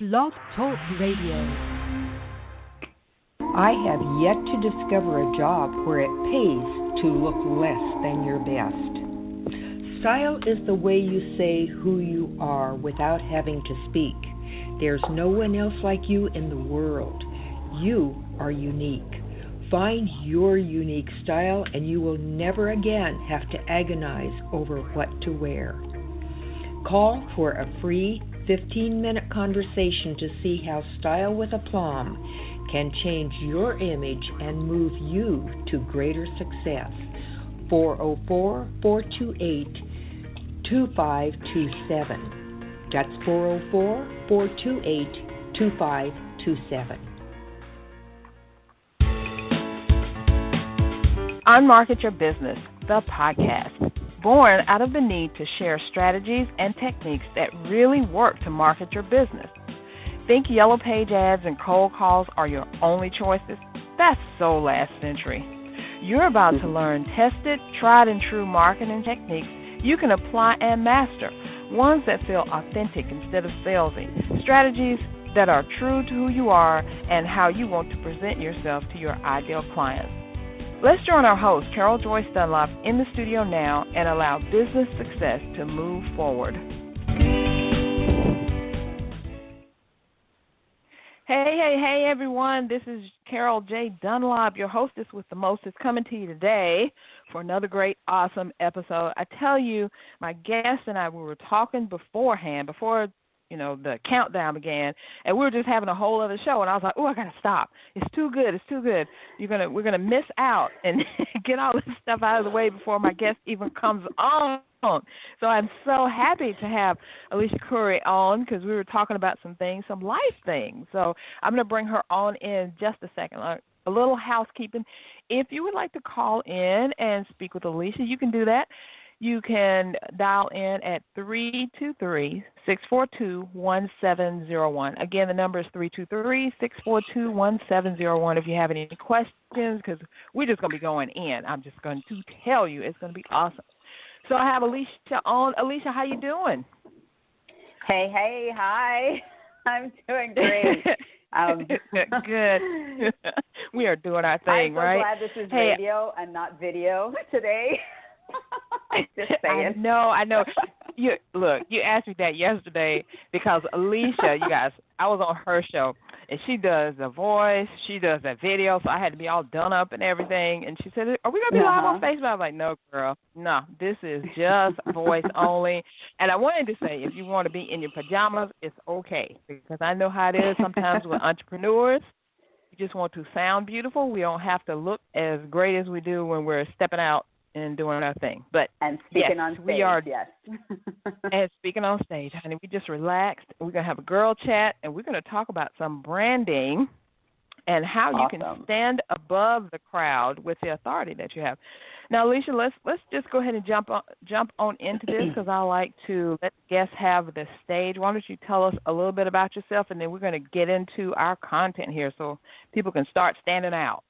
Blog Talk Radio. I have yet to discover a job where it pays to look less than your best. Style is the way you say who you are without having to speak. There's no one else like you in the world. You are unique. Find your unique style and you will never again have to agonize over what to wear. Call for a free 15-minute conversation to see how Style with Aplomb can change your image and move you to greater success. 404-428-2527. That's 404-428-2527. Unmarket Your Business, the podcast. Born out of the need to share strategies and techniques that really work to market your business. Think yellow page ads and cold calls are your only choices? That's so last century. You're about to learn tested, tried and true marketing techniques you can apply and master, ones that feel authentic instead of salesy, strategies that are true to who you are and how you want to present yourself to your ideal clients. Let's join our host, Carol Joyce Dunlop, in the studio now and allow business success to move forward. Hey, everyone. This is Carol J. Dunlop, your hostess with the mostest, coming to you today for another great, awesome episode. I tell you, my guest and I, we were talking beforehand, before the countdown began, and we were just having a whole other show, and I was like, I got to stop. It's too good. We're gonna miss out and get all this stuff out of the way before my guest even comes on. So I'm so happy to have Alicia Couri on, because we were talking about some things, some life things. So I'm going to bring her on in just a second. A little housekeeping. If you would like to call in and speak with Alicia, you can do that. You can dial in at 323-642-1701. Again, the number is 323-642-1701 if you have any questions, because we're just going to be going in. I'm just going to tell you it's going to be awesome. So I have Alicia on. Alicia, how you doing? Hey, hi. I'm doing great. Good. We are doing our thing, right? I'm so glad this is radio and not video today. Just saying. I know. You asked me that yesterday because Alicia, you guys, I was on her show, and she does the voice, she does that video, so I had to be all done up and everything. And she said, "Are we gonna be live on Facebook?" I was like, "No, girl, no. This is just voice only." And I wanted to say, if you want to be in your pajamas, it's okay, because I know how it is sometimes with entrepreneurs. We just want to sound beautiful. We don't have to look as great as we do when we're stepping out and doing our thing. And speaking on stage, yes. And speaking on stage, honey, we just relaxed. We're going to have a girl chat, and we're going to talk about some branding and how you can stand above the crowd with the authority that you have. Now, Alicia, let's just go ahead and jump on into this, because I like to let guests have the stage. Why don't you tell us a little bit about yourself, and then we're going to get into our content here so people can start standing out.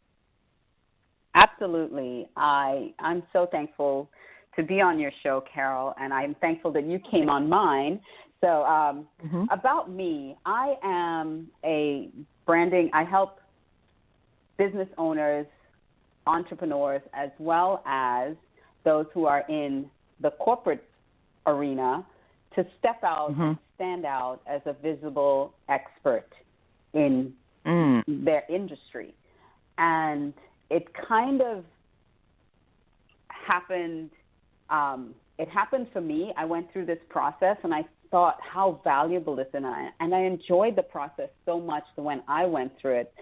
Absolutely. I'm so thankful to be on your show, Carol, and I'm thankful that you came on mine. So about me, I am I help business owners, entrepreneurs, as well as those who are in the corporate arena to step out and stand out as a visible expert in their industry. And it kind of happened. It happened for me. I went through this process, and I thought how valuable this is, and I enjoyed the process so much when I went through it,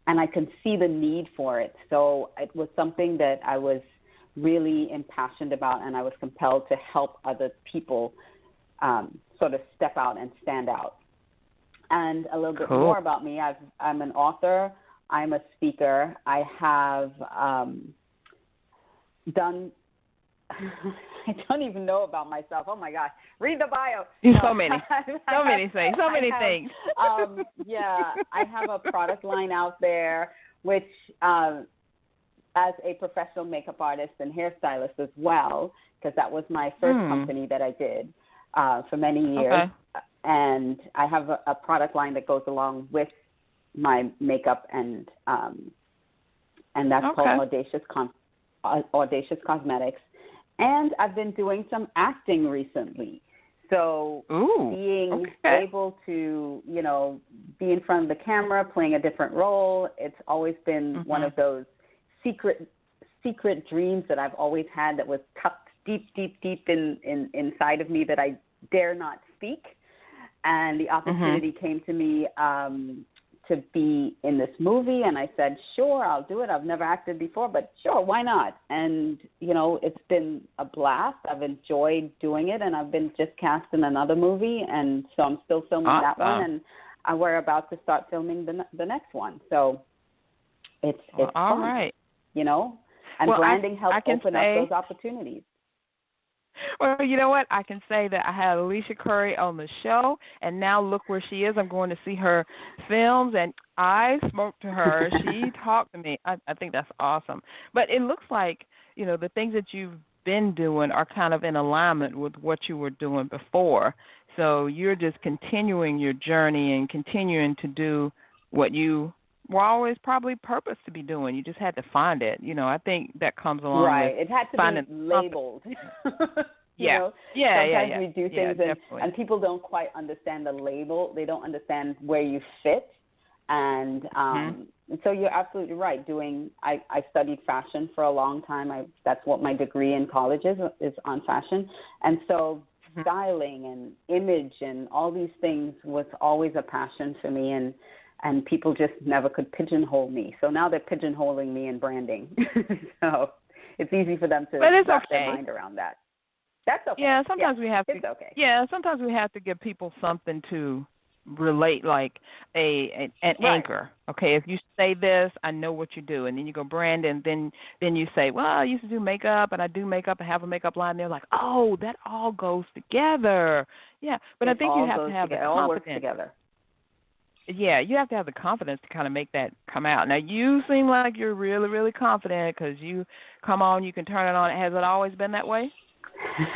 and I could see the need for it. So it was something that I was really impassioned about, and I was compelled to help other people sort of step out and stand out. And a little bit more about me. I'm an author. I'm a speaker. I have done, I don't even know about myself. Oh, my gosh. Read the bio. So many things. Yeah, I have a product line out there, which as a professional makeup artist and hairstylist as well, because that was my first company that I did for many years. and I have a product line that goes along with my makeup, and that's called Audacious Cosmetics. And I've been doing some acting recently. So being able to, be in front of the camera, playing a different role, it's always been one of those secret dreams that I've always had that was tucked deep inside of me that I dare not speak. And the opportunity came to me to be in this movie, and I said, sure, I'll do it. I've never acted before, but sure, why not? And, it's been a blast. I've enjoyed doing it, and I've been just cast in another movie, and so I'm still filming that one, and we're about to start filming the next one. So it's fun, all right. And branding helps open up those opportunities. Well, you know what? I can say that I had Alicia Couri on the show, and now look where she is. I'm going to see her films, and I spoke to her. She talked to me. I think that's awesome. But it looks like, the things that you've been doing are kind of in alignment with what you were doing before. So you're just continuing your journey and continuing to do what you were always probably purposed to be doing. You just had to find it. I think that comes along right. with it had to be labeled. Sometimes we do things and people don't quite understand the label. They don't understand where you fit. And so you're absolutely right. I studied fashion for a long time. That's what my degree in college is on fashion. And so styling and image and all these things was always a passion for me. And people just never could pigeonhole me. So now they're pigeonholing me in branding. So it's easy for them to wrap their mind around that. That's okay. Yeah, sometimes we have to. It's okay. Yeah, sometimes we have to give people something to relate, like an anchor. Okay, if you say this, I know what you do, and then you go brand, and then you say, well, I used to do makeup, and I do makeup, and have a makeup line. And they're like, oh, that all goes together. Yeah, but I think you have to have the confidence. It all works together. Yeah, you have to have the confidence to kind of make that come out. Now, you seem like you're really, really confident because you come on, you can turn it on. Has it always been that way?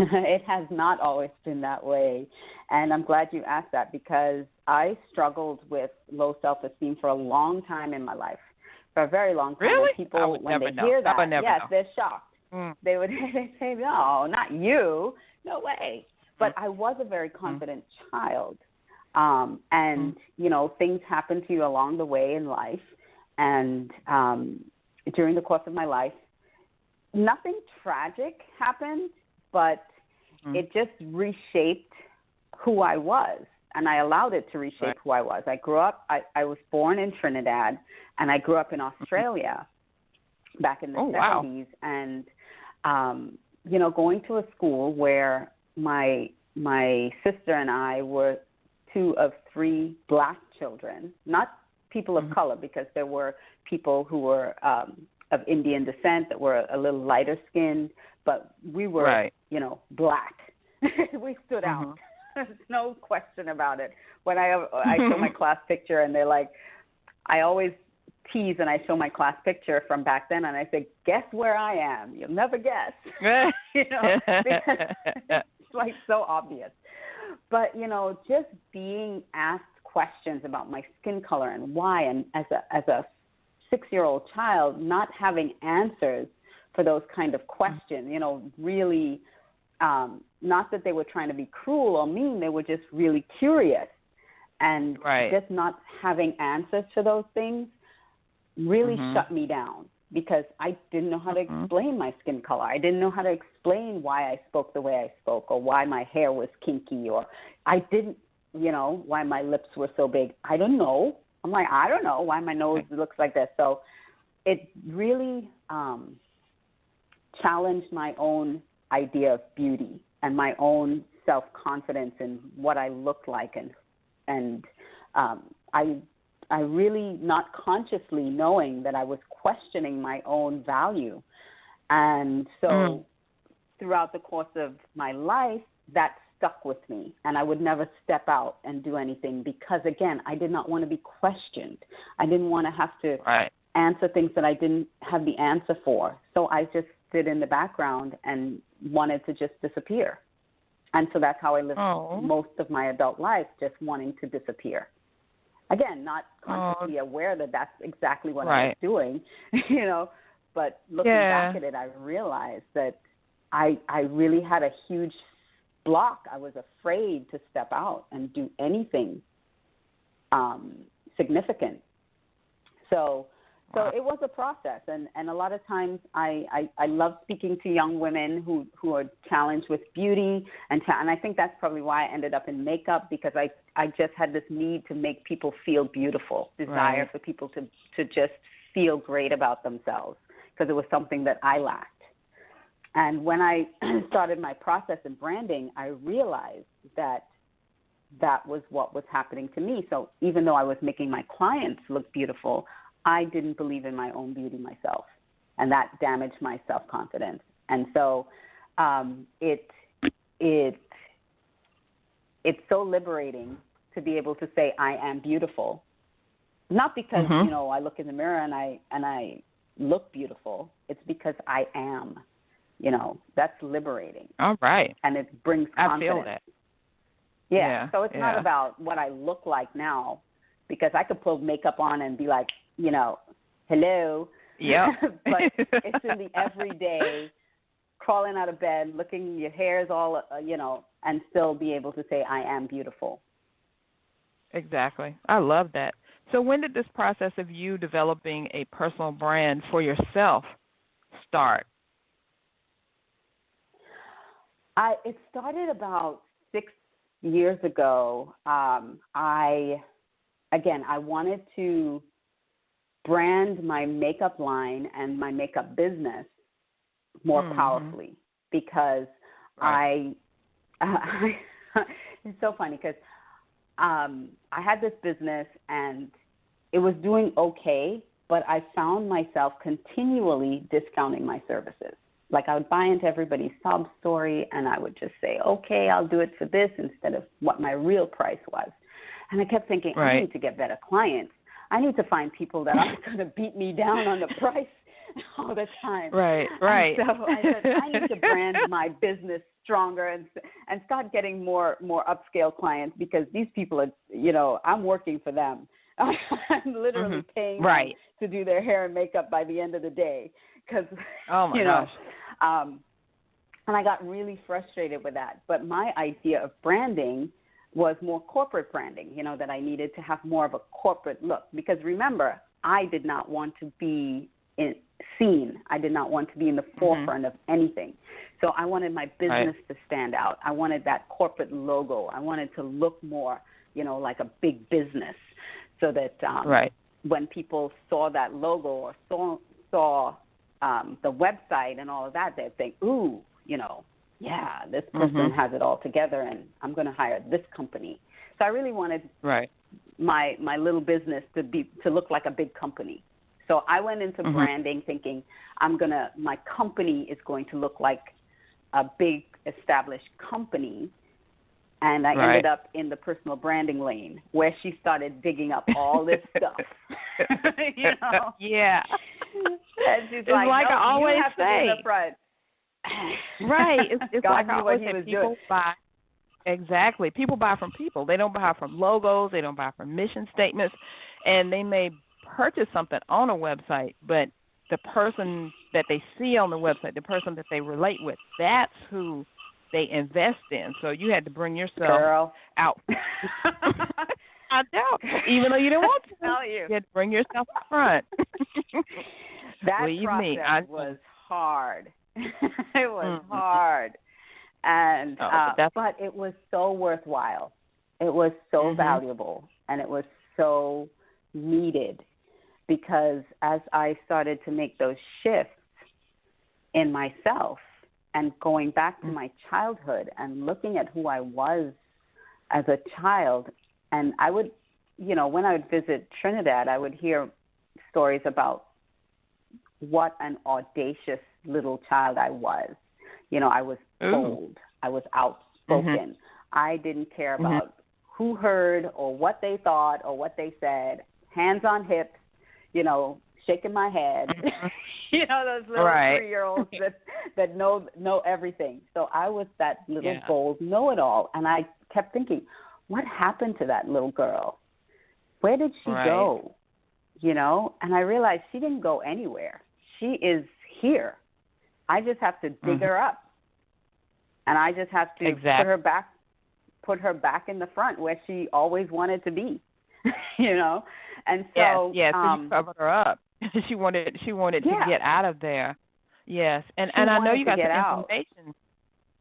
It has not always been that way. And I'm glad you asked that because I struggled with low self-esteem for a long time in my life, for a very long time. Really? And people, when they hear that, they're shocked. They would say, no, not you. No way. But I was a very confident child. And, things happen to you along the way in life. And during the course of my life, nothing tragic happened, but it just reshaped who I was. And I allowed it to reshape who I was. I grew up, I was born in Trinidad, and I grew up in Australia back in the 70s. Wow. And, going to a school where my sister and I were 2 of 3 black children, not people of color, because there were people who were of Indian descent that were a little lighter skinned, but we were, black. We stood out. There's no question about it. When I show my class picture and they're like, I always tease and I show my class picture from back then and I say, guess where I am? You'll never guess. Because it's like so obvious. But, just being asked questions about my skin color and why, and as a 6-year-old child, not having answers for those kind of questions, really, not that they were trying to be cruel or mean, they were just really curious. And just not having answers to those things really shut me down because I didn't know how to explain my skin color. I didn't know how to explain why I spoke the way I spoke or why my hair was kinky or I didn't, why my lips were so big. I don't know. I'm like, I don't know why my nose looks like this. So it really challenged my own idea of beauty and my own self-confidence in what I looked like. And I really, not consciously knowing that I was questioning my own value. And so throughout the course of my life, that stuck with me. And I would never step out and do anything because, again, I did not want to be questioned. I didn't want to have to answer things that I didn't have the answer for. So I just stood in the background and wanted to just disappear. And so that's how I lived most of my adult life, just wanting to disappear. Again, not consciously aware that that's exactly what I was doing, but looking back at it, I realized that I really had a huge block. I was afraid to step out and do anything significant. So it was a process, and a lot of times I love speaking to young women who are challenged with beauty, and I think that's probably why I ended up in makeup, because I just had this need to make people feel beautiful, desire for people to just feel great about themselves, because it was something that I lacked. And when I started my process in branding, I realized that was what was happening to me. So even though I was making my clients look beautiful, I didn't believe in my own beauty myself, and that damaged my self-confidence. And so it's so liberating to be able to say I am beautiful, not because I look in the mirror and I look beautiful. It's because I am. That's liberating. All right. And it brings confidence. I feel that. Yeah. So it's not about what I look like now, because I could put makeup on and be like, hello. Yeah. But it's in the everyday, crawling out of bed, looking, your hair's all, and still be able to say I am beautiful. Exactly. I love that. So when did this process of you developing a personal brand for yourself start? It started about 6 years ago. I wanted to brand my makeup line and my makeup business more powerfully, because it's so funny because I had this business and it was doing okay, but I found myself continually discounting my services. Like I would buy into everybody's sob story and I would just say, okay, I'll do it for this instead of what my real price was. And I kept thinking, I need to get better clients. I need to find people that aren't going to beat me down on the price all the time. Right. And so I said, I need to brand my business stronger and start getting more upscale clients, because these people are, I'm working for them. I'm literally paying them to do their hair and makeup by the end of the day. Because, gosh. And I got really frustrated with that. But my idea of branding was more corporate branding, that I needed to have more of a corporate look. Because remember, I did not want to be seen. I did not want to be in the forefront of anything. So I wanted my business to stand out. I wanted that corporate logo. I wanted to look more, like a big business, so that when people saw that logo or saw the website and all of that, they'd think, ooh, this person has it all together, and I'm going to hire this company. So I really wanted my little business to look like a big company. So I went into branding thinking my company is going to look like a big established company. And I ended up in the personal branding lane, where she started digging up all this stuff. Yeah. And she's it's like I always you have say. To be in the front. It's like I always say, people buy. Exactly. People buy from people. They don't buy from logos. They don't buy from mission statements. And they may purchase something on a website, but the person that they see on the website, the person that they relate with, that's who they invest in. So you had to bring yourself out. I know. Even though you didn't want to. You had to bring yourself up front. That Believe process me, was hard. It was hard. And but it was so worthwhile. It was so valuable, and it was so needed, because as I started to make those shifts in myself and going back to my childhood and looking at who I was as a child, and I would, when I would visit Trinidad, I would hear stories about what an audacious little child I was. I was bold. I was outspoken. I didn't care about who heard or what they thought or what they said. Hands on hips, shaking my head. You know, those little 3-year-olds that know everything. So I was that little bold know-it-all, and I kept thinking, what happened to that little girl? Where did she go? You know, and I realized she didn't go anywhere. She is here. I just have to dig her up, and I just have to put her back in the front where she always wanted to be. You know, and so so you covered her up. she wanted to get out of there. Yes, and I know you got some information.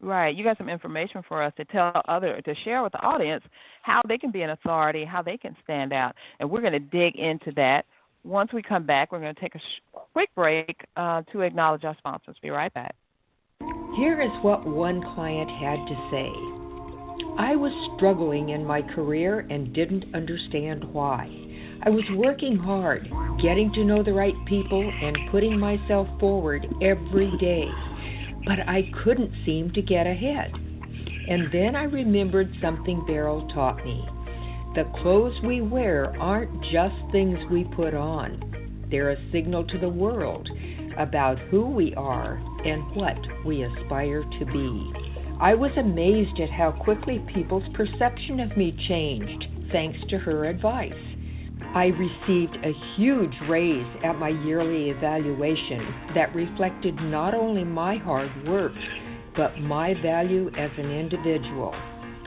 Right, you got some information for us to to share with the audience how they can be an authority, how they can stand out, and we're going to dig into that. Once we come back, we're going to take a quick break to acknowledge our sponsors. Be right back. Here is what one client had to say. I was struggling in my career and didn't understand why. I was working hard, getting to know the right people, and putting myself forward every day, but I couldn't seem to get ahead. And then I remembered something Beryl taught me. The clothes we wear aren't just things we put on. They're a signal to the world about who we are and what we aspire to be. I was amazed at how quickly people's perception of me changed, thanks to her advice. I received a huge raise at my yearly evaluation that reflected not only my hard work, but my value as an individual.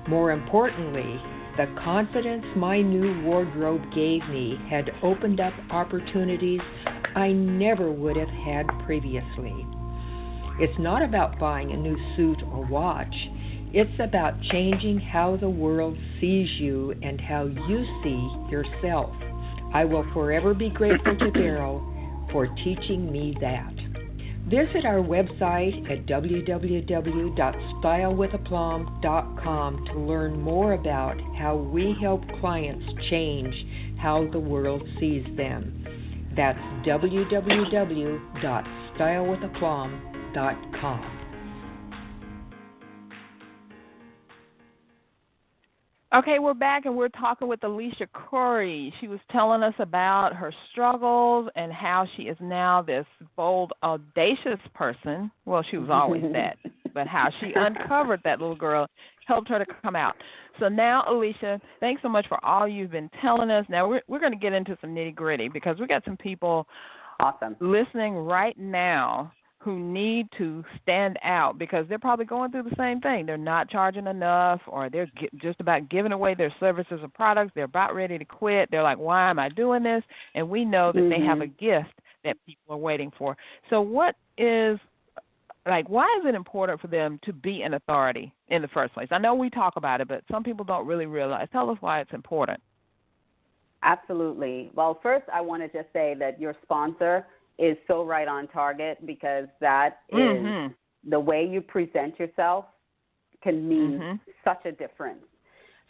More importantly, the confidence my new wardrobe gave me had opened up opportunities I never would have had previously. It's not about buying a new suit or watch. It's about changing how the world sees you and how you see yourself. I will forever be grateful to Beryl for teaching me that. Visit our website at www.stylewithaplomb.com to learn more about how we help clients change how the world sees them. That's www.stylewithaplomb.com. Okay, we're back and we're talking with Alicia Couri. She was telling us about her struggles and how she is now this bold, audacious person. Well, she was always that, but how she uncovered that little girl, helped her to come out. So now, Alicia, thanks so much for all you've been telling us. Now we're going to get into some nitty-gritty because we got some people listening right now who need to stand out because they're probably going through the same thing. They're not charging enough, or they're just about giving away their services or products. They're about ready to quit. They're like, why am I doing this? And we know that they have a gift that people are waiting for. So why is it important for them to be an authority in the first place? I know we talk about it, but some people don't really realize. Tell us why it's important. Absolutely. Well, first I want to just say that your sponsor is so right on target because that is the way you present yourself can mean such a difference.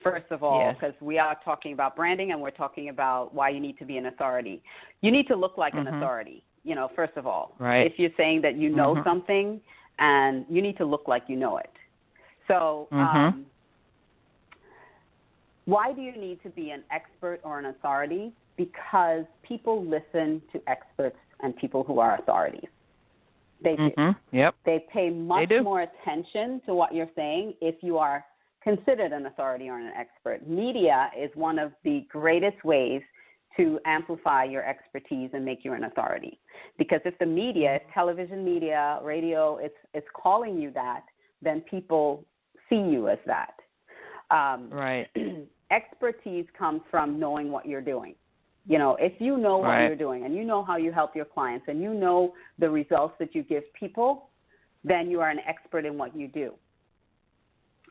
First of all, because we are talking about branding and we're talking about why you need to be an authority. You need to look like an authority, you know, first of all. Right. If you're saying that you know something, and you need to look like you know it. So why do you need to be an expert or an authority? Because people listen to experts and people who are authorities. They do. Yep. They pay much more attention to what you're saying if you are considered an authority or an expert. Media is one of the greatest ways to amplify your expertise and make you an authority. Because if the media, if television media, radio, it's calling you that, then people see you as that. Right. Expertise comes from knowing what you're doing. You know, if you know what you're doing and you know how you help your clients and you know the results that you give people, then you are an expert in what you do.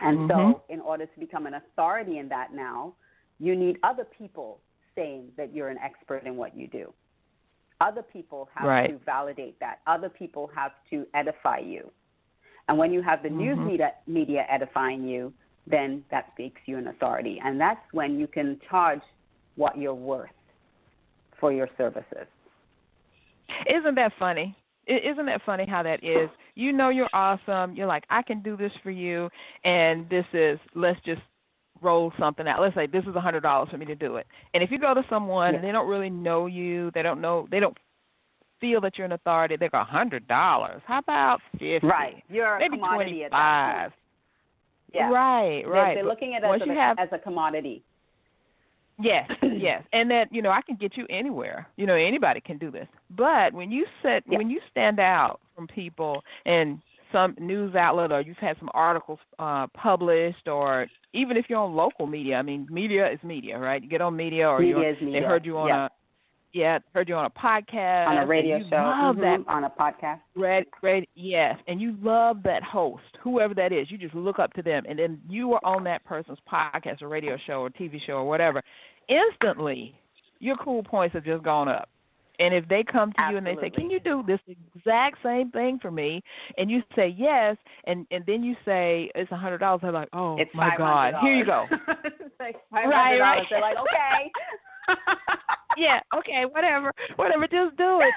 And so in order to become an authority in that now, you need other people saying that you're an expert in what you do. Other people have to validate that. Other people have to edify you. And when you have the news media edifying you, then that makes you an authority. And that's when you can charge what you're worth for your services. Isn't that funny? Isn't that funny how that is? You know you're awesome. You're like, I can do this for you, and this is, let's just roll something out. Let's say this is $100 for me to do it. And if you go to someone and they don't really know you, they don't feel that you're an authority, they go $100. How about 50? Right. You're a maybe commodity 25. at that point. Yeah. Right. They're looking at it as a commodity. Yes, yes. And that, I can get you anywhere. Anybody can do this. But when you stand out from people and some news outlet, or you've had some articles published, or even if you're on local media, media is media, right? You get on media, or they heard you on heard you on a podcast, on a radio show, love that. On a podcast. Yes, and you love that host, whoever that is. You just look up to them, and then you are on that person's podcast or radio show or TV show or whatever. Instantly, your cool points have just gone up. And if they come to you and they say, can you do this exact same thing for me? And you say yes, and then you say it's $100, they're like, oh, it's my God, here you go. It's like $500. Right. They're like, okay. Yeah, okay, whatever, just do it.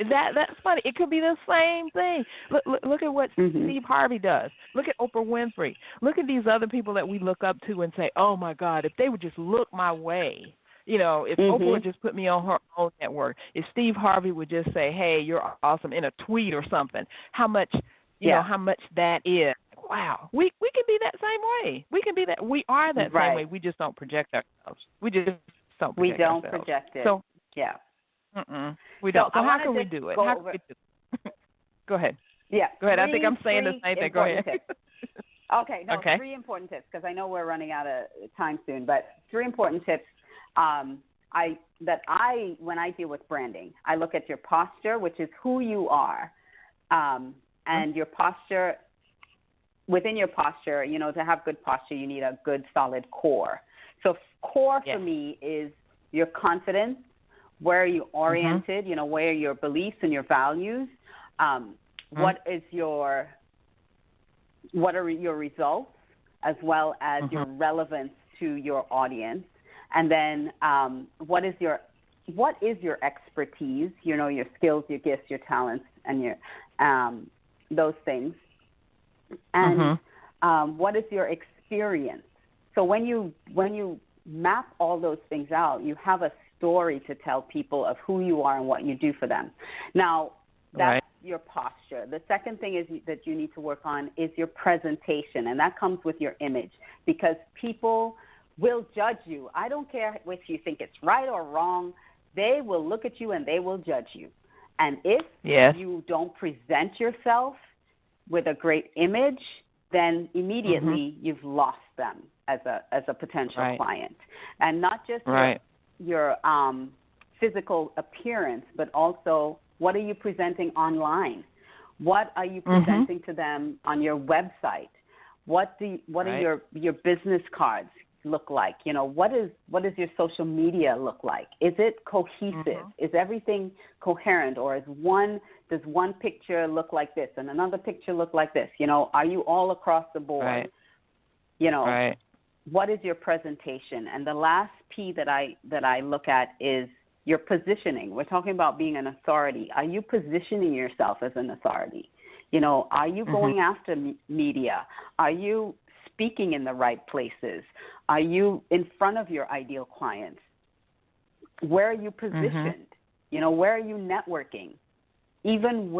That's funny. It could be the same thing. Look at what Steve Harvey does. Look at Oprah Winfrey. Look at these other people that we look up to and say, oh, my God, if they would just look my way. If Oprah would just put me on her own network, if Steve Harvey would just say, hey, you're awesome in a tweet or something, how much, how much that is. Wow. We can be that same way. We can be that. We are that same way. We just don't project ourselves. We don't project it. So, yeah. We don't. So how can we do it? Go ahead. Yeah. Go ahead. I think I'm saying the same thing. Go ahead. Okay. No, 3 important tips, because I know we're running out of time soon, but 3 important tips. When I deal with branding, I look at your posture, which is who you are, and your posture. Within your posture, to have good posture, you need a good, solid core. So core for me is your confidence, where are you oriented, where are your beliefs and your values, what are your results, as well as your relevance to your audience, and then what is your expertise, your skills, your gifts, your talents, and your those things. And what is your experience? So when you map all those things out, you have a story to tell people of who you are and what you do for them. Now, that's your posture. The second thing is that you need to work on is your presentation, and that comes with your image, because people will judge you. I don't care if you think it's right or wrong. They will look at you and they will judge you. And if you don't present yourself with a great image, then immediately you've lost them as a potential client. And not just your physical appearance, but also what are you presenting online? What are you presenting to them on your website? What are your business cards look like? What does your social media look like? Is it cohesive? Is everything coherent, or does one picture look like this and another picture look like this? Are you all across the board? What is your presentation? And the last P that I look at is your positioning. We're talking about being an authority. Are you positioning yourself as an authority? Are you going after media? Are you speaking in the right places? Are you in front of your ideal clients? Where are you positioned? Where are you networking? Even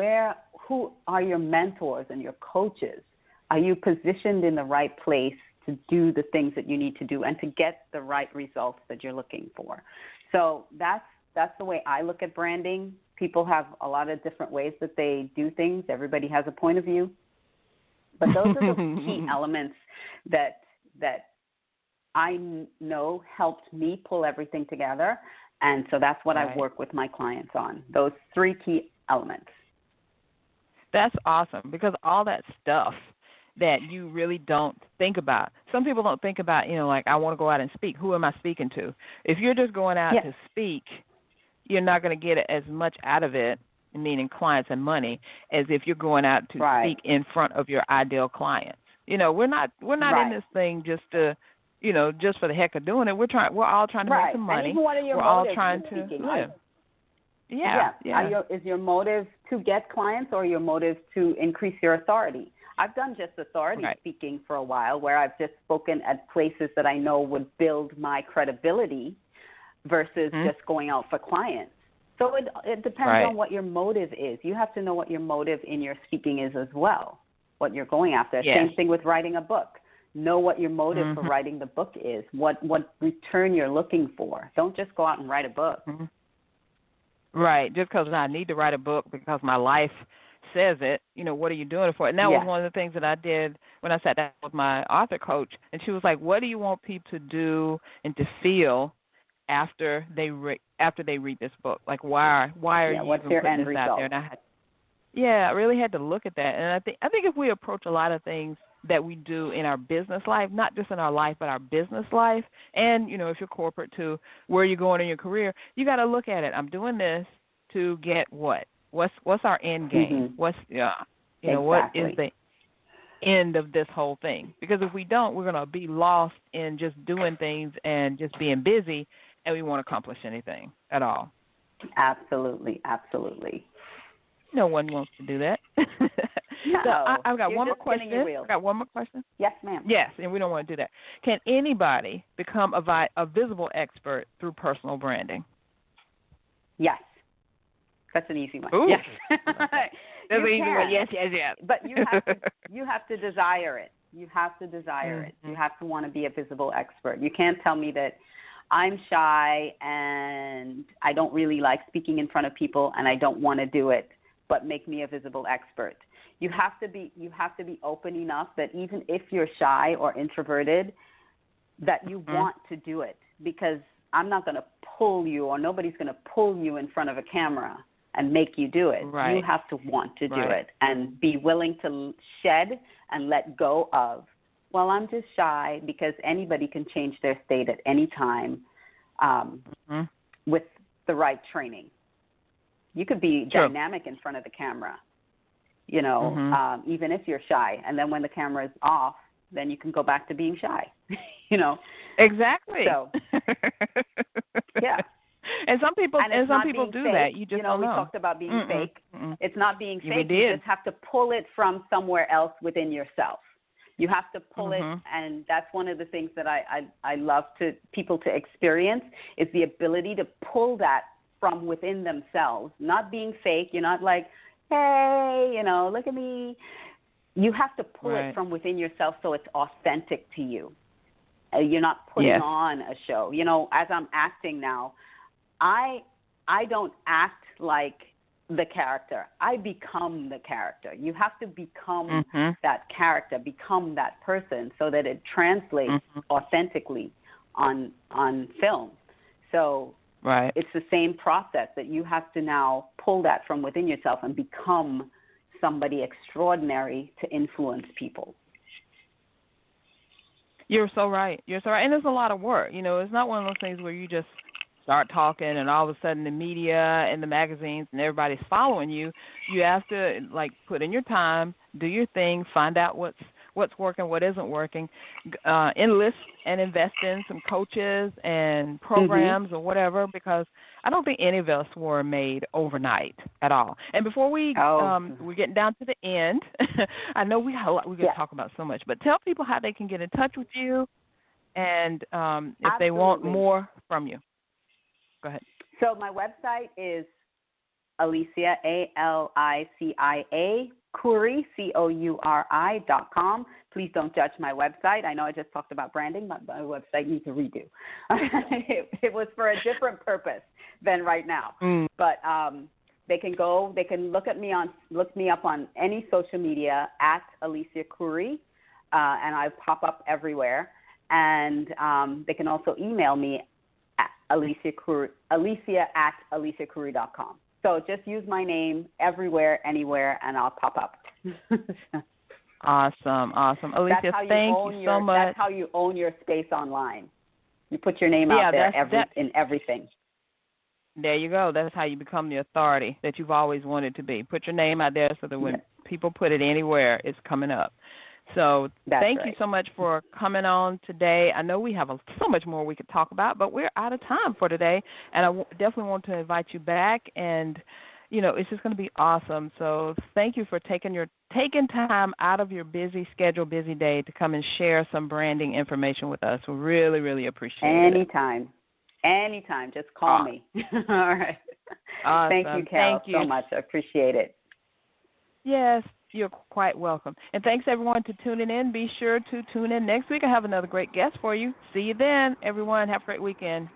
who are your mentors and your coaches? Are you positioned in the right place to do the things that you need to do and to get the right results that you're looking for? So that's the way I look at branding. People have a lot of different ways that they do things. Everybody has a point of view. But those are the key elements that I know helped me pull everything together. And so that's what I work with my clients on, those 3 key elements. That's awesome, because all that stuff that you really don't think about. Some people don't think about, like, I want to go out and speak. Who am I speaking to? If you're just going out to speak, you're not going to get as much out of it, meaning clients and money, as if you're going out to speak in front of your ideal clients. We're not in this thing just to, just for the heck of doing it. We're all trying to make some money. And even what are your we're motives all trying to live. Is your motive to get clients, or your motive to increase your authority? I've done just authority speaking for a while, where I've just spoken at places that I know would build my credibility versus just going out for clients. So it depends Right. on what your motive is. You have to know what your motive in your speaking is as well, what you're going after. Yes. Same thing with writing a book. Know what your motive for writing the book is, what return you're looking for. Don't just go out and write a book. Right. Just because I need to write a book because my life says it, what are you doing it for? And that was one of the things that I did when I sat down with my author coach. And she was like, what do you want people to do and to feel after they read this book? Like, why are you what's even your putting end this out result? there? And I really had to look at that. And I think if we approach a lot of things that we do in our business life, not just in our life, but our business life, and, if you're corporate too, where you're going in your career, you got to look at it. I'm doing this to get what? What's our end game? What is the end of this whole thing? Because if we don't, we're going to be lost in just doing things and just being busy, and we won't accomplish anything at all. Absolutely, absolutely. No one wants to do that. No, so I've got one more question. I got one more question. Yes, ma'am. Yes, and we don't want to do that. Can anybody become a visible expert through personal branding? Yes. That's an easy one. Ooh. Yes. That's an easy one. Yes. But you have to desire it. You have to desire it. You have to want to be a visible expert. You can't tell me that I'm shy and I don't really like speaking in front of people and I don't want to do it, but make me a visible expert. You have to be open enough that even if you're shy or introverted, that you want to do it, because I'm not going to pull you, or nobody's going to pull you in front of a camera and make you do it. Right. You have to want to do it and be willing to shed and let go of, well, I'm just shy, because anybody can change their state at any time with the right training. You could be dynamic in front of the camera, even if you're shy. And then when the camera is off, then you can go back to being shy, Exactly. So, yeah. And some people do fake. that. You just don't know. We talked about being fake. It's not being fake. We You did. just have to pull it from somewhere else within yourself. You have to pull it, and that's one of the things that I love people to experience, is the ability to pull that from within themselves. Not being fake. You're not like, hey, look at me. You have to pull it from within yourself so it's authentic to you. You're not putting on a show. As I'm acting now, I don't act like the character. I become the character. You have to become that character, become that person, so that it translates authentically on film. So it's the same process, that you have to now pull that from within yourself and become somebody extraordinary to influence people. You're so right. And it's a lot of work. It's not one of those things where you just start talking and all of a sudden the media and the magazines and everybody's following you. You have to put in your time, do your thing, find out what's working, what isn't working, enlist and invest in some coaches and programs or whatever, because I don't think any of us were made overnight at all. And before we're getting down to the end, I know we could talk about so much, but tell people how they can get in touch with you and if they want more from you. Go ahead. So my website is Alicia, ALICIA, Couri, COURI.com. Please don't judge my website. I know I just talked about branding, but my website needs a redo. It was for a different purpose than right now. But they can look me up on any social media at Alicia Couri, and I pop up everywhere. And they can also email me at Alicia at AliciaCouri.com. So just use my name everywhere, anywhere, and I'll pop up. Awesome. Alicia, thank you so much. That's how you own your space online. You put your name out there in everything. There you go. That's how you become the authority that you've always wanted to be. Put your name out there so that when people put it anywhere, it's coming up. So thank you so much for coming on today. I know we have so much more we could talk about, but we're out of time for today. And I definitely want to invite you back. And, it's just going to be awesome. So thank you for taking time out of your busy schedule, busy day to come and share some branding information with us. We really, really appreciate it. Anytime. Just call me. All right. Awesome. Thank you, Carol, Thank you so much. I appreciate it. Yes, you're quite welcome. And thanks, everyone, for tuning in. Be sure to tune in next week. I have another great guest for you. See you then, everyone. Have a great weekend.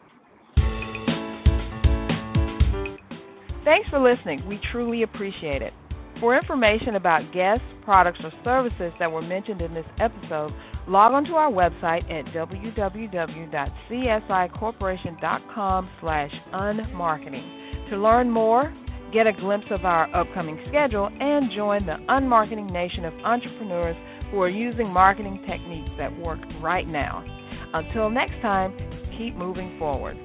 Thanks for listening. We truly appreciate it. For information about guests, products, or services that were mentioned in this episode, log on to our website at www.csicorporation.com/unmarketing. To learn more, get a glimpse of our upcoming schedule, and join the unmarketing nation of entrepreneurs who are using marketing techniques that work right now. Until next time, keep moving forward.